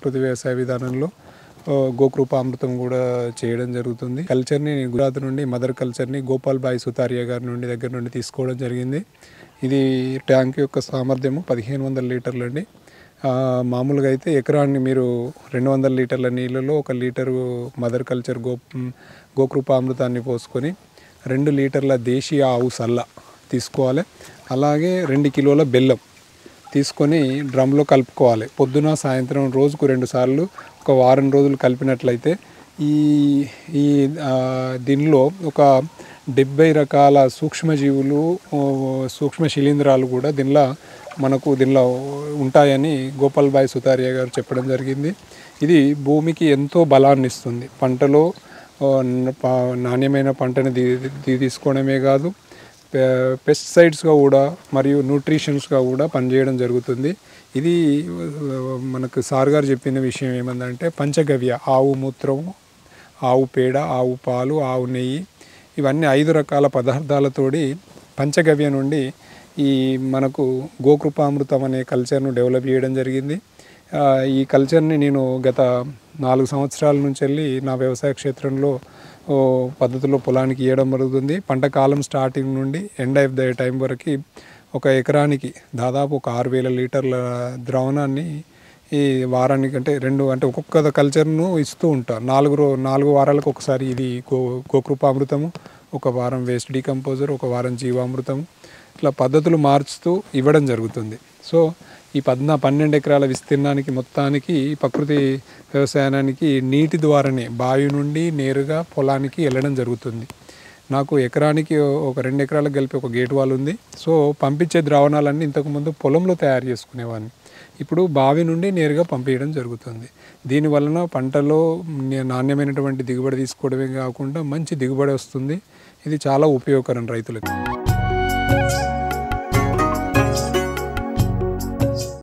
ప్రకృతి వ్యవసాయ విధానంలో గోకృపామృతం కూడా చేయడం జరుగుతుంది. కల్చర్ని గుజరాత్ నుండి మదర్ కల్చర్ని గోపాల్ భాయ్ సుతారియా గారి దగ్గర నుండి తీసుకోవడం జరిగింది. ఇది ట్యాంక్ యొక్క సామర్థ్యము 1500 లీటర్లు అండి. మామూలుగా అయితే ఎకరాన్ని మీరు 200 లీటర్ల నీళ్ళలో 1 లీటరు మదర్ కల్చర్ గోకృపామృతాన్ని పోసుకొని 2 లీటర్ల దేశీయ ఆవు సల్ల తీసుకోవాలి. అలాగే 2 కిలోల బెల్లం తీసుకొని డ్రమ్లో కలుపుకోవాలి. పొద్దున సాయంత్రం రోజుకు 2 సార్లు ఒక వారం రోజులు కలిపినట్లయితే ఈ దీనిలో ఒక 70 రకాల సూక్ష్మజీవులు సూక్ష్మ శిలీంధ్రాలు కూడా దీనిలో ఉంటాయని గోపాల్ భాయ్ సుతారియా గారు చెప్పడం జరిగింది. ఇది భూమికి ఎంతో బలాన్ని ఇస్తుంది. పంటలో నాణ్యమైన పంటని తీసుకోవడమే కాదు, పెస్టిసైడ్స్గా కూడా మరియు న్యూట్రిషన్స్గా కూడా పనిచేయడం జరుగుతుంది. ఇది మనకు సార్ గారు చెప్పిన విషయం ఏమందంటే పంచగవ్య, ఆవు మూత్రము, ఆవు పేడ, ఆవు పాలు, ఆవు నెయ్యి, ఇవన్నీ 5 రకాల పదార్థాలతోటి పంచగవ్య నుండి మనకు గోకృపామృతం అనే కల్చర్ను డెవలప్ చేయడం జరిగింది. ఈ కల్చర్ని నేను గత 4 సంవత్సరాల నుంచి వెళ్ళి నా వ్యవసాయ క్షేత్రంలో పద్ధతిలో పొలానికి ఇవ్వడం జరుగుతుంది. పంట కాలం స్టార్టింగ్ నుండి ఎండ్ ఆఫ్ ద టైం వరకు ఒక ఎకరానికి దాదాపు ఒక 6000 లీటర్ల ద్రావణాన్ని ఈ వారానికి అంటే ఒక్కొక్క కల్చర్ను ఇస్తూ ఉంటా. 4 వారాలకు ఒకసారి ఇది గోకృపామృతము, ఒక వారం వేస్ట్ డీకంపోజర్, ఒక వారం జీవామృతము, ఇట్లా పద్ధతులు మార్చుతూ ఇవ్వడం జరుగుతుంది. సో ఈ 12 ఎకరాల విస్తీర్ణానికి మొత్తానికి ప్రకృతి వ్యవసాయానికి నీటి ద్వారానే బావి నుండి నేరుగా పొలానికి వెళ్ళడం జరుగుతుంది. నాకు ఎకరానికి ఒక 2 ఎకరాలకు కలిపి ఒక గేట్ వాల్ ఉంది. సో పంపించే ద్రావణాలన్నీ ఇంతకుముందు పొలంలో తయారు చేసుకునేవాడిని. ఇప్పుడు బావి నుండి నేరుగా పంపించడం జరుగుతుంది. దీనివలన పంటలో నాణ్యమైనటువంటి దిగుబడి తీసుకోవడమే కాకుండా మంచి దిగుబడి వస్తుంది. ఇది చాలా ఉపయోగకరం రైతులకు.